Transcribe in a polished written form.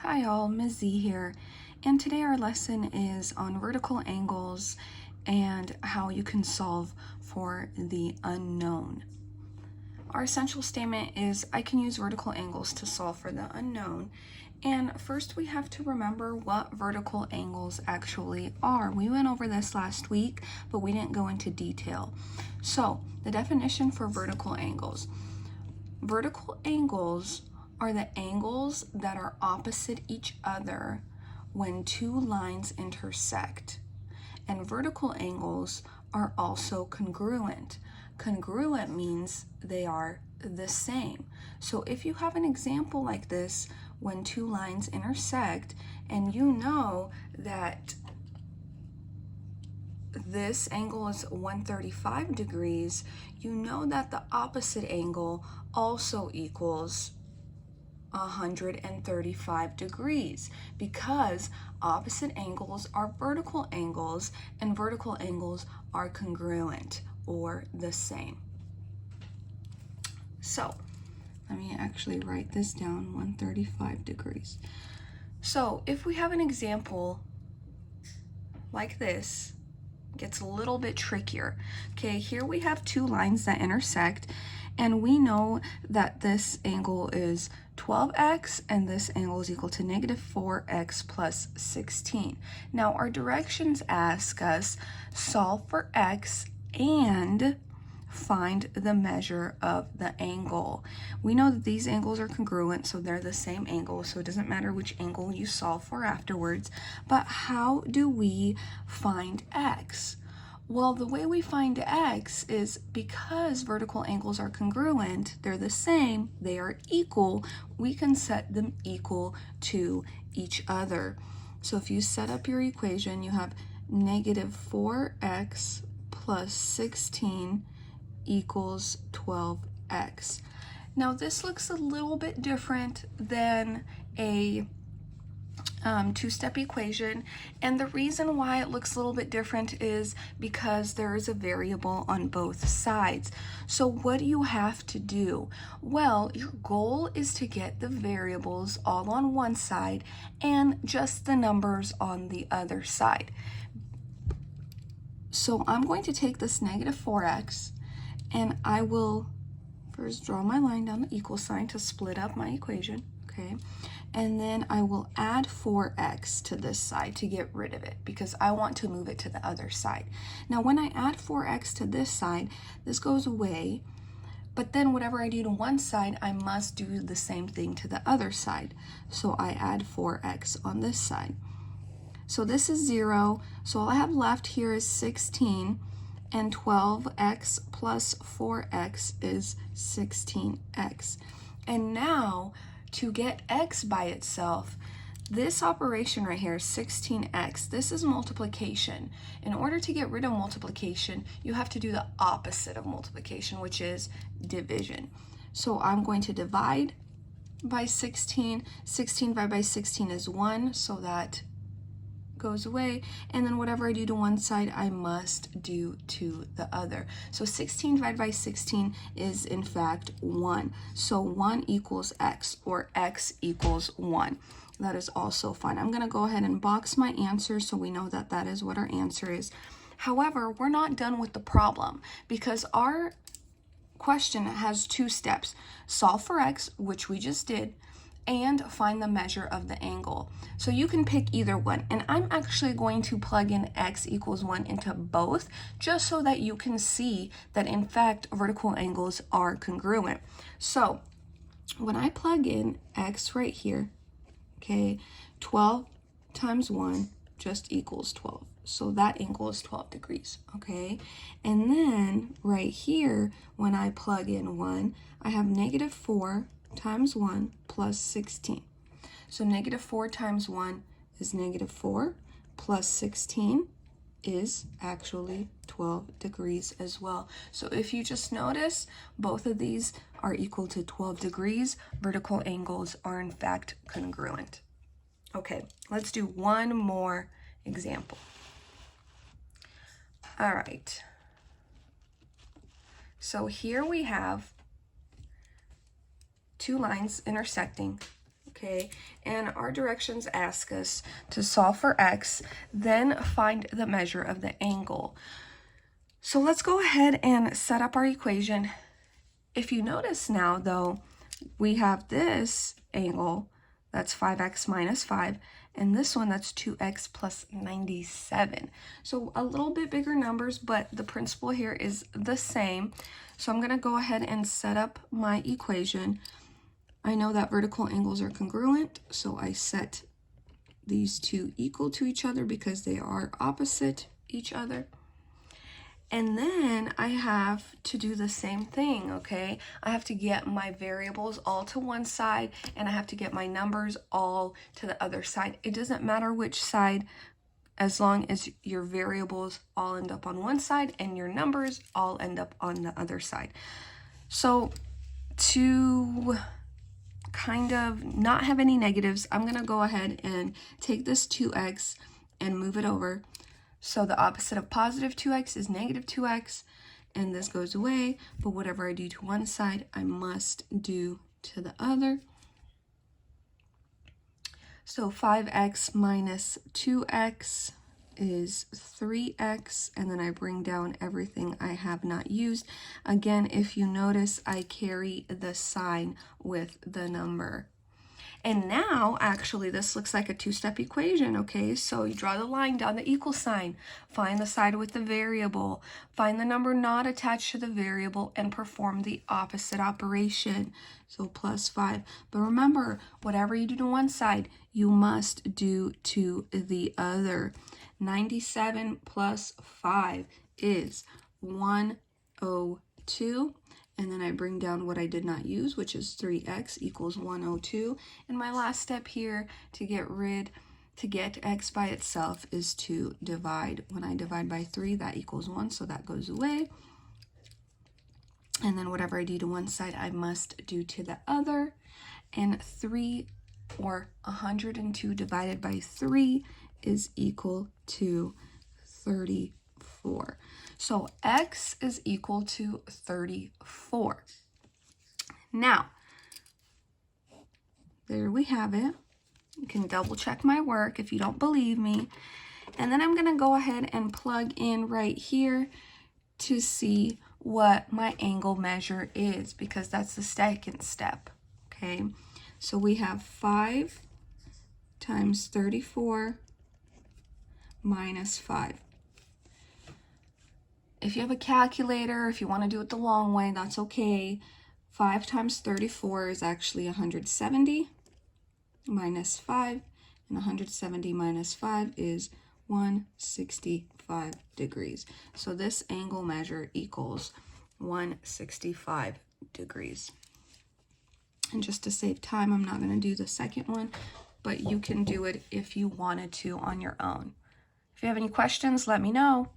Hi all, Ms. Z here, and today our lesson is on vertical angles and how you can solve for the unknown. Our essential statement is I can use vertical angles to solve for the unknown, and first we have to remember what vertical angles actually are. We went over this last week, but we didn't go into detail. So the definition for vertical angles. Vertical angles are the angles that are opposite each other when two lines intersect. And vertical angles are also congruent. Congruent means they are the same. So if you have an example like this, when two lines intersect and you know that this angle is 135 degrees, you know that the opposite angle also equals 135 degrees because opposite angles are vertical angles and vertical angles are congruent or the same. So let me actually write this down, 135 degrees. So if we have an example like this, it gets a little bit trickier. Okay, here we have two lines that intersect, and we know that this angle is 12x and this angle is equal to negative 4x plus 16. Now our directions ask us solve for x and find the measure of the angle. We know that these angles are congruent, so they're the same angle, so it doesn't matter which angle you solve for afterwards. But how do we find x? Well, the way we find x is because vertical angles are congruent, they're the same, they are equal, we can set them equal to each other. So if you set up your equation, you have negative 4x plus 16 equals 12x. Now this looks a little bit different than a two-step equation, and the reason why it looks a little bit different is because there is a variable on both sides. So what do you have to do? Well, your goal is to get the variables all on one side and just the numbers on the other side. So I'm going to take this negative 4x and I will first draw my line down the equal sign to split up my equation, okay? And then I will add 4x to this side to get rid of it because I want to move it to the other side. Now when I add 4x to this side, this goes away, but then whatever I do to one side, I must do the same thing to the other side. So I add 4x on this side. So this is 0, so all I have left here is 16, and 12x plus 4x is 16x. And now, to get x by itself, this operation right here, 16x, this is multiplication. In order to get rid of multiplication, you have to do the opposite of multiplication, which is division. So I'm going to divide by 16. 16 divided by 16 is 1, so that goes away, and then whatever I do to one side, I must do to the other. So 16 divided by 16 is in fact 1. So 1 equals x, or x equals 1. That is also fine. I'm going to go ahead and box my answer so we know that that is what our answer is. However, we're not done with the problem because our question has two steps. Solve for x, which we just did, and find the measure of the angle. So you can pick either one, and I'm actually going to plug in x equals 1 into both just so that you can see that in fact vertical angles are congruent. So when I plug in x right here, okay, 12 times 1 just equals 12. So that angle is 12 degrees, okay? And then right here, when I plug in 1, I have negative 4 times 1 plus 16. So negative 4 times 1 is negative 4 plus 16 is actually 12 degrees as well. So if you just notice, both of these are equal to 12 degrees. Vertical angles are in fact congruent. Okay, let's do one more example. All right. So here we have two lines intersecting. okay? And our directions ask us to solve for x, then find the measure of the angle. So let's go ahead and set up our equation. If you notice now, though, we have this angle, that's 5x minus 5, and this one, that's 2x plus 97. So a little bit bigger numbers, but the principle here is the same. So I'm going to go ahead and set up my equation. I know that vertical angles are congruent, so I set these two equal to each other because they are opposite each other. And then I have to do the same thing, okay? I have to get my variables all to one side, and I have to get my numbers all to the other side. It doesn't matter which side, as long as your variables all end up on one side and your numbers all end up on the other side. So to kind of not have any negatives, I'm going to go ahead and take this 2x and move it over. So the opposite of positive 2x is negative 2x, and this goes away, but whatever I do to one side, I must do to the other. So 5x minus 2x is 3x, and then I bring down everything I have not used. Again, if you notice, I carry the sign with the number. And now, actually, this looks like a two-step equation, okay? So you draw the line down the equal sign, find the side with the variable, find the number not attached to the variable, and perform the opposite operation. So plus 5. But remember, whatever you do to one side, you must do to the other. 97 plus 5 is 102. And then I bring down what I did not use, which is 3x equals 102. And my last step here to get x by itself is to divide. When I divide by 3, that equals 1, so that goes away. And then whatever I do to one side, I must do to the other. And 3, or 102 divided by 3, is equal to 34. So x is equal to 34. Now, there we have it. You can double check my work if you don't believe me. And then I'm going to go ahead and plug in right here to see what my angle measure is, because that's the second step, okay? So we have 5 times 34 minus 5. If you have a calculator, if you want to do it the long way, that's okay. 5 times 34 is actually 170 minus 5, and 170 minus 5 is 165 degrees. So this angle measure equals 165 degrees. And just to save time, I'm not going to do the second one, but you can do it if you wanted to on your own. If you have any questions, let me know.